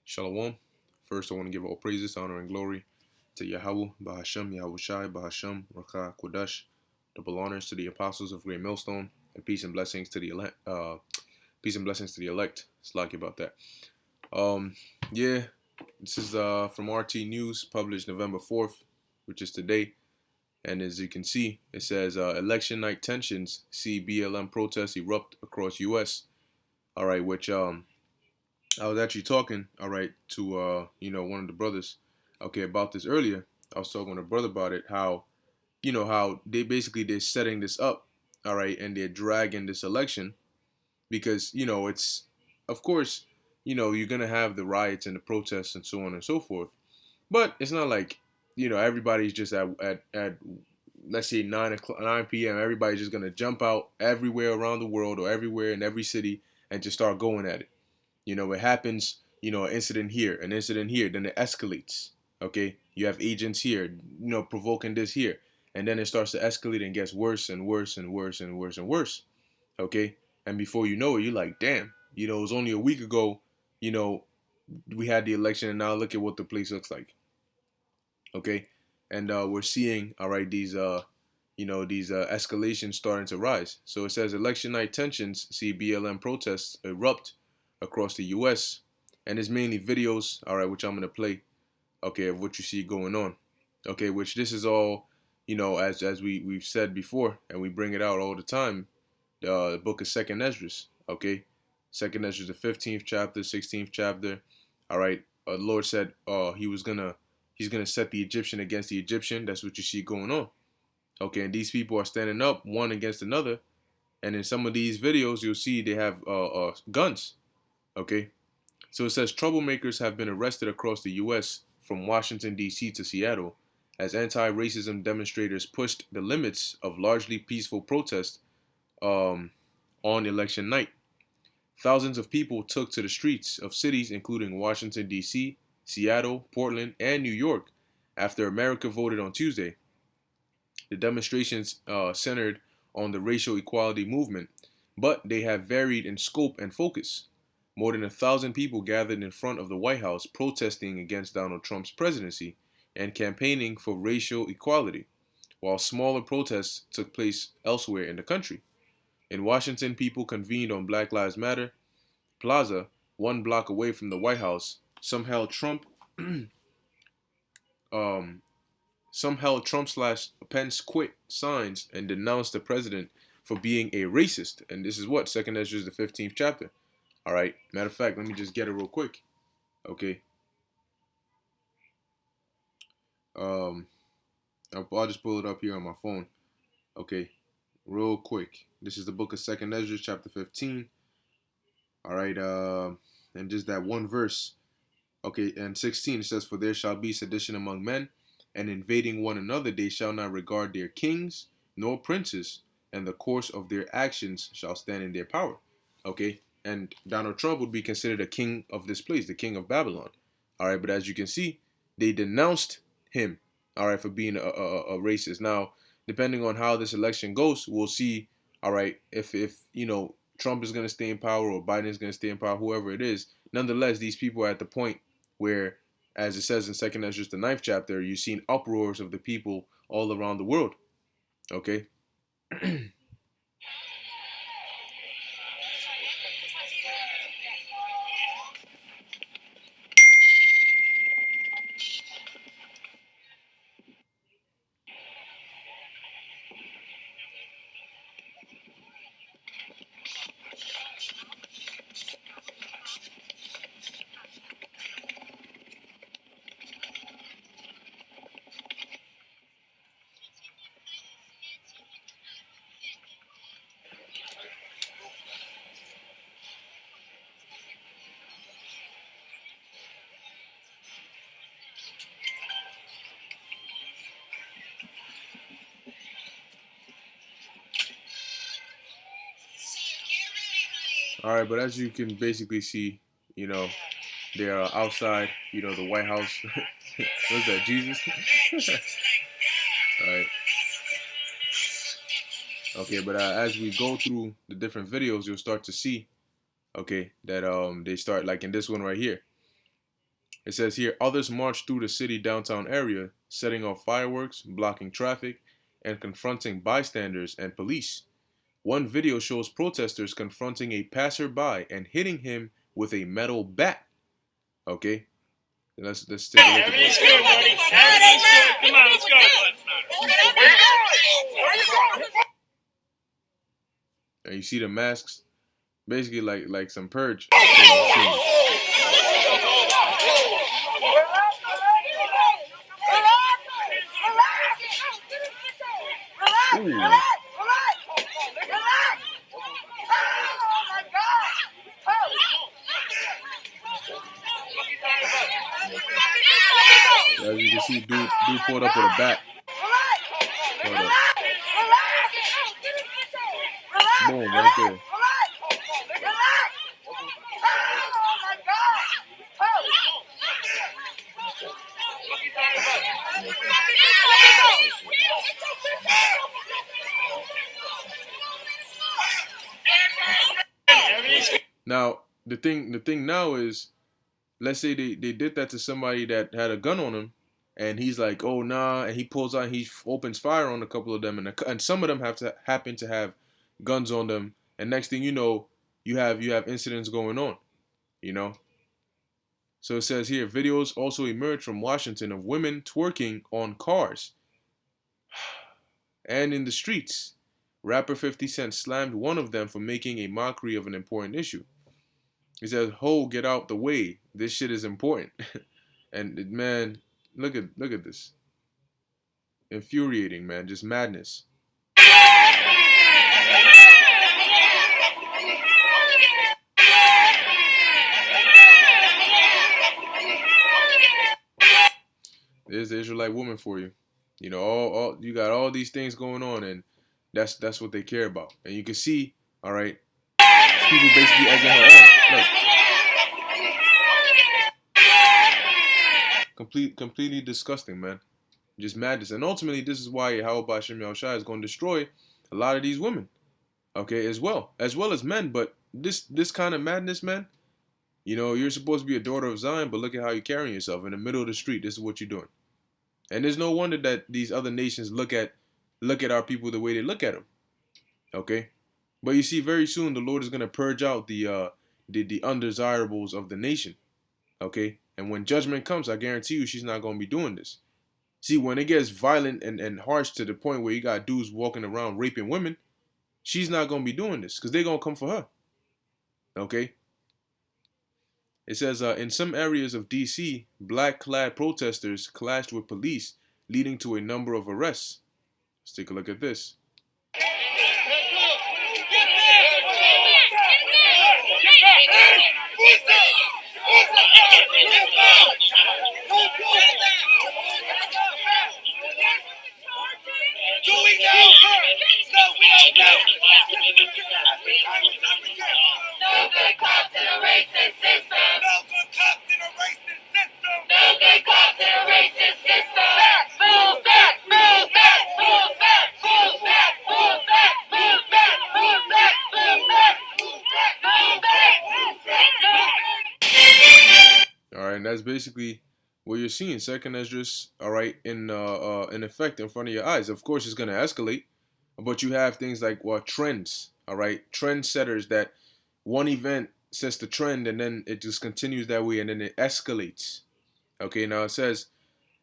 Shalom. First, I want to give all praises, honor, and glory to Yahweh, Bahashem, Yahushai, Bahashem, Rakah, Kodash, double honors to the apostles of Great Millstone, and peace and blessings to the elect. Peace and blessings to the elect. Slacky about that. Um, yeah, this is from RT News, published November 4th, which is today. And as you can see, it says election night tensions see BLM protests erupt across U.S. All right, which I was actually talking, all right, to one of the brothers, okay, about this earlier. I was talking to a brother about it, how how they're setting this up, all right, and they're dragging this election because it's, of course, you're gonna have the riots and the protests and so on and so forth, but it's not like everybody's just at let's say 9 o'clock, 9 p.m. Everybody's just gonna jump out everywhere around the world or everywhere in every city and just start going at it. It happens, an incident here, an incident here, then it escalates. Okay. You have agents here, provoking this here. And then it starts to escalate and gets worse and worse and worse and worse and worse. Okay. And before you know it, you're like, damn, it was only a week ago, you know, we had the election and now look at what the place looks like. Okay. And we're seeing, all right, these escalations starting to rise. So it says election night tensions see BLM protests erupt across the U.S. and it's mainly videos, all right, which I'm gonna play, okay, of what you see going on, okay, which this is all, as we've said before, and we bring it out all the time, the book of Second Esdras, okay, Second Esdras, the 15th chapter, 16th chapter, all right. The Lord said, he's gonna set the Egyptian against the Egyptian. That's what you see going on. Okay, and these people are standing up one against another, and in some of these videos, you'll see they have guns. Okay, so it says troublemakers have been arrested across the U.S. from Washington, D.C. to Seattle as anti-racism demonstrators pushed the limits of largely peaceful protest um, on election night. Thousands of people took to the streets of cities including Washington, D.C., Seattle, Portland, and New York after America voted on Tuesday. The demonstrations centered on the racial equality movement, but they have varied in scope and focus. More than 1,000 people gathered in front of the White House protesting against Donald Trump's presidency and campaigning for racial equality, while smaller protests took place elsewhere in the country. In Washington, people convened on Black Lives Matter Plaza, 1 block away from the White House. Um, some held Trump/Pence quit signs and denounced the president for being a racist. And this is what Second Ezra the 15th chapter. All right. Matter of fact, let me just get it real quick. Okay. Um, I'll just pull it up here on my phone. Okay, real quick. This is the book of Second Ezra, chapter 15. All right. And just that one verse. Okay, and 16 it says, "For there shall be sedition among men, and invading one another they shall not regard their kings nor princes, and the course of their actions shall stand in their power." Okay, and Donald Trump would be considered a king of this place, the king of Babylon. All right, but as you can see, they denounced him, all right, for being a racist. Now, depending on how this election goes, we'll see, all right, if Trump is going to stay in power or Biden is going to stay in power, whoever it is. Nonetheless, these people are at the point where, as it says in Second Ezra, the 9th chapter, you've seen uproars of the people all around the world. Okay. All right, but as you can basically see, you know, they are outside, the White House. What's that, Jesus? All right. Okay, but as we go through the different videos, you'll start to see, okay, that they start like in this one right here. It says here, others marched through the city downtown area, setting off fireworks, blocking traffic, and confronting bystanders and police. One video shows protesters confronting a passerby and hitting him with a metal bat. Okay, let's take a look at this. Good, buddy. Everything's good. Come on, let's go. And you see the masks, basically like some purge. Ooh. As you can see, dude pulled up with a bat. Hold up. Boom, right there. Now, the thing now is, let's say they did that to somebody that had a gun on him, and he's like, oh nah, and he pulls out, he opens fire on a couple of them, and some of them happen to have guns on them, and next thing you know, you have incidents going on, you know. So it says here, videos also emerged from Washington of women twerking on cars and in the streets. Rapper 50 Cent slammed one of them for making a mockery of an important issue. He says, "Ho, get out the way. This shit is important." And man, look at this. Infuriating, man. Just madness. There's the Israelite woman for you. You know, all you got all these things going on, and that's what they care about. And you can see, all right, people basically egging her on. Look. Completely disgusting, man. Just madness. And ultimately, this is why Yahweh Ba'Shem Yahushua is going to destroy a lot of these women, okay, as well as men. But this kind of madness, man, you know, you're supposed to be a daughter of Zion, but look at how you're carrying yourself in the middle of the street. This is what you're doing. And there's no wonder that these other nations look at our people the way they look at them, okay? But you see, very soon the Lord is going to purge out the undesirables of the nation, okay? And when judgment comes, I guarantee you she's not going to be doing this. See, when it gets violent and harsh to the point where you got dudes walking around raping women, she's not going to be doing this because they're going to come for her, okay? It says, in some areas of D.C., black-clad protesters clashed with police, leading to a number of arrests. Let's take a look at this. Do we know her? No, we don't know. No good cops in a racist system. No good cops in a racist system. No good cops in a racist system. Move back, move back, move back, move back, move back, move back, move back, move back, move back, move back. All right, and that's basically what you're seeing. Second Esdras, all right, in effect in front of your eyes. Of course, it's going to escalate, but you have things like trends, all right, trendsetters that one event sets the trend and then it just continues that way and then it escalates. Okay, now it says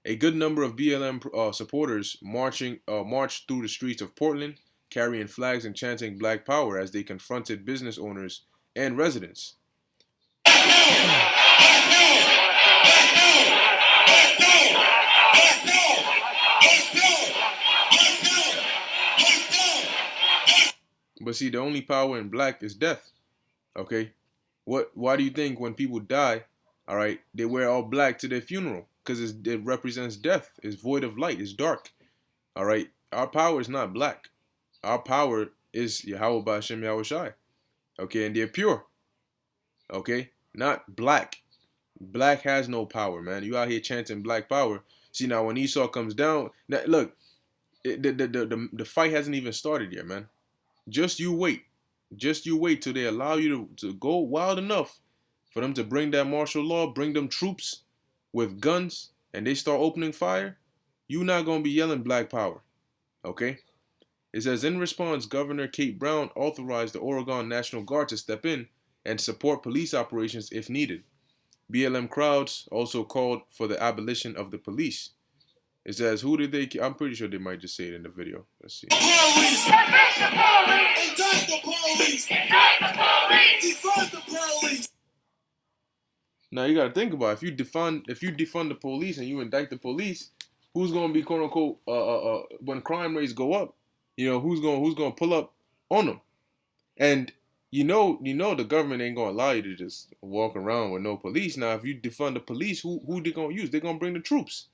a good number of BLM supporters marched through the streets of Portland, carrying flags and chanting Black Power as they confronted business owners and residents. But see, the only power in black is death. Okay? Why do you think when people die, all right, they wear all black to their funeral? Because it represents death. It's void of light. It's dark. All right? Our power is not black. Our power is Yahweh Ba'Shem Yahushai. Okay? And they're pure. Okay? Not black. Black has no power, man. You out here chanting black power. See, now when Esau comes down, now, look, the fight hasn't even started yet, man. Just you wait. Just you wait till they allow you to go wild enough for them to bring that martial law, bring them troops, with guns and they start opening fire, you're not gonna be yelling Black Power, okay? It says in response, Governor Kate Brown authorized the Oregon National Guard to step in and support police operations if needed. BLM crowds also called for the abolition of the police. It says, who did they? I'm pretty sure they might just say it in the video. Let's see. Police! The police! Indict the police! Indict the police! Defund the police! Now you gotta think about it. If you defund the police and you indict the police, who's gonna be quote unquote when crime rates go up? You know who's gonna pull up on them? And the government ain't gonna allow you to just walk around with no police. Now if you defund the police, who they gonna use? They're gonna bring the troops.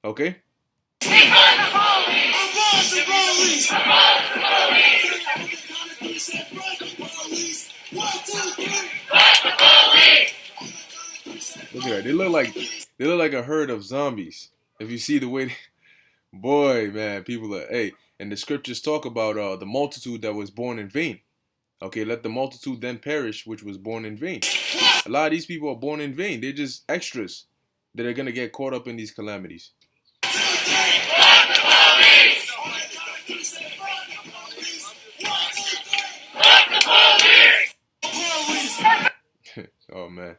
Okay? Defund the police! Abolish the police! Abolish the police! Fight the police! 1, 2, 3! Fight the police! Look at that. They look like a herd of zombies. If you see the way, boy, man, people are. Hey, and the scriptures talk about the multitude that was born in vain. Okay, let the multitude then perish, which was born in vain. A lot of these people are born in vain. They're just extras that are gonna get caught up in these calamities. Fight the police! Fight the police! Oh man.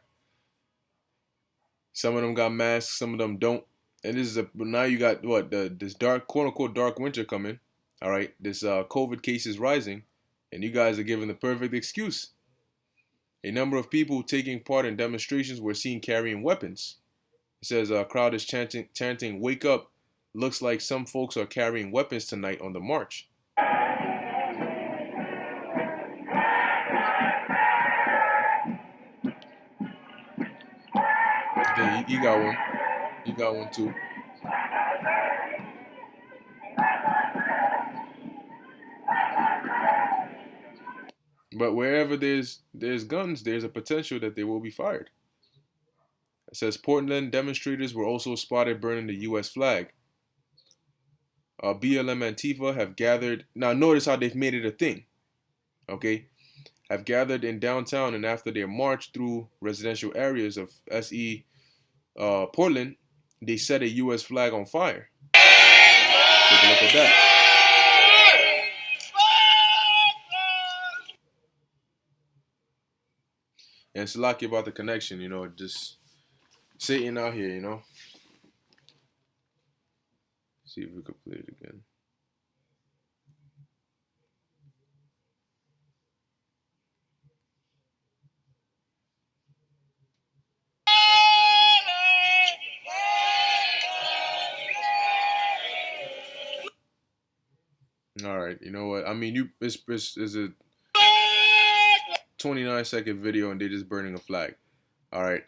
Some of them got masks, some of them don't. And this is now you got what this dark quote unquote dark winter coming. All right, this COVID cases rising, and you guys are giving the perfect excuse. A number of people taking part in demonstrations were seen carrying weapons. It says a crowd is chanting "Wake up!" Looks like some folks are carrying weapons tonight on the march. Okay, you got one. You got one too. But wherever there's guns, there's a potential that they will be fired. It says Portland demonstrators were also spotted burning the U.S. flag. BLM Antifa have gathered. Now notice how they've made it a thing. Okay, have gathered in downtown, and after their march through residential areas of SE Portland, they set a U.S. flag on fire. Take a look at that. And it's lucky about the connection, just Satan out here, See if we could play it again. All right, you know what? I mean, it's a 29-second video and they're just burning a flag. All right.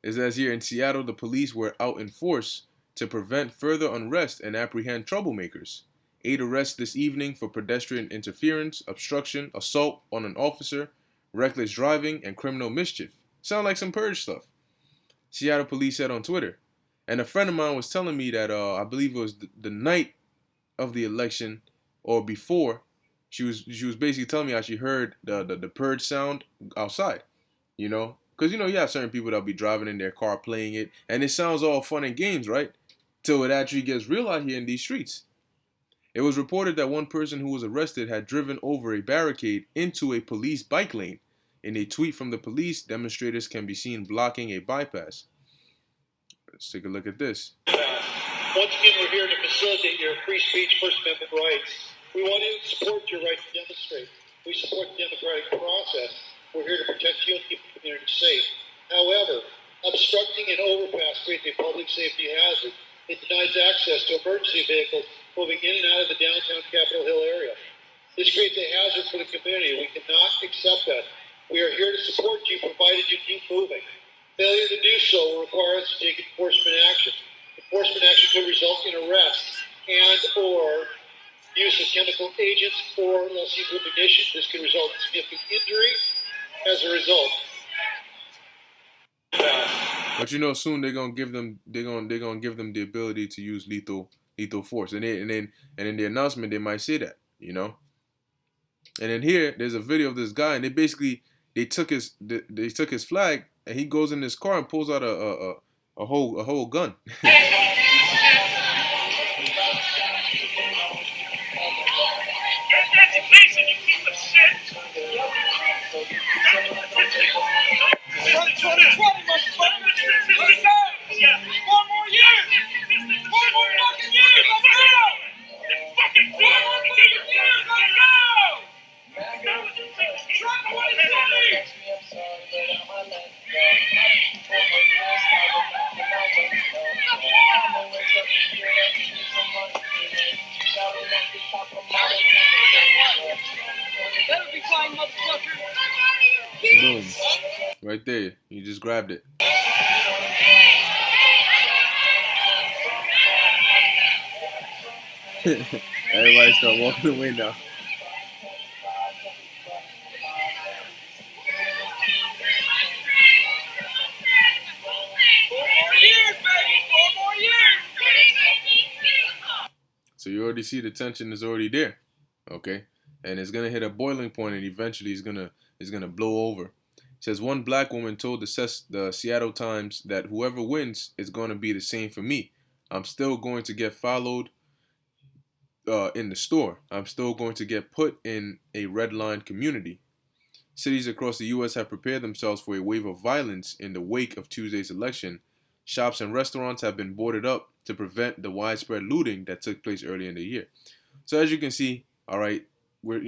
It says here in Seattle, the police were out in force to prevent further unrest and apprehend troublemakers. 8 arrests this evening for pedestrian interference, obstruction, assault on an officer, reckless driving, and criminal mischief. Sound like some purge stuff. Seattle police said on Twitter. And a friend of mine was telling me that I believe it was the night of the election or before. She was basically telling me how she heard the purge sound outside, because you have certain people that'll be driving in their car playing it, and it sounds all fun and games, right? Till it actually gets real out here in these streets. It was reported that one person who was arrested had driven over a barricade into a police bike lane. In a tweet from the police, demonstrators can be seen blocking a bypass. Let's take a look at this. Once again, we're here to facilitate your free speech First Amendment rights. We want to support your right to demonstrate. We support the democratic process. We're here to protect you and keep the community safe. However, obstructing an overpass creates a public safety hazard. It denies access to emergency vehicles moving in and out of the downtown Capitol Hill area. This creates a hazard for the community. We cannot accept that. We are here to support you provided you keep moving. Failure to do so will require us to take enforcement action. Enforcement action could result in arrests and or use of chemical agents or less lethal ignition. This could result in significant injury as a result. But soon they're gonna give them the ability to use lethal force, and in the announcement they might say that, And then here there's a video of this guy, and they took his flag, and he goes in his car and pulls out a whole gun. Education, you piece of shit! 2020, motherfucker! Yeah. 4 more years! 4 more fucking years! Let's go! Fucking 4 more fucking years! Let's go! Trump 2020! Better be flying, motherfucker! Boom. Right there. You just grabbed it. Everybody start walking away now. 4 more years, baby! 4 more years! So you already see the tension is already there. Okay? And it's gonna hit a boiling point and eventually it's gonna blow over. It says one black woman told the Seattle Times that whoever wins is gonna be the same for me. I'm still going to get followed in the store. I'm still going to get put in a red line community. Cities across the U.S. have prepared themselves for a wave of violence in the wake of Tuesday's election. Shops and restaurants have been boarded up to prevent the widespread looting that took place earlier in the year. So as you can see, all right, we're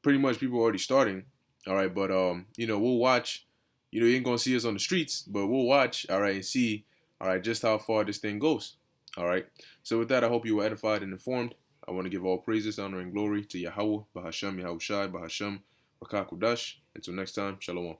pretty much people are already starting, all right, but we'll watch. You ain't gonna see us on the streets, but we'll watch, all right, and see, all right, just how far this thing goes, all right. So with that, I hope you were edified and informed. I want to give all praises, honor, and glory to Yahweh, Bahasham, Yahushai, Bahasham, Rakakudash. Until next time, Shalom.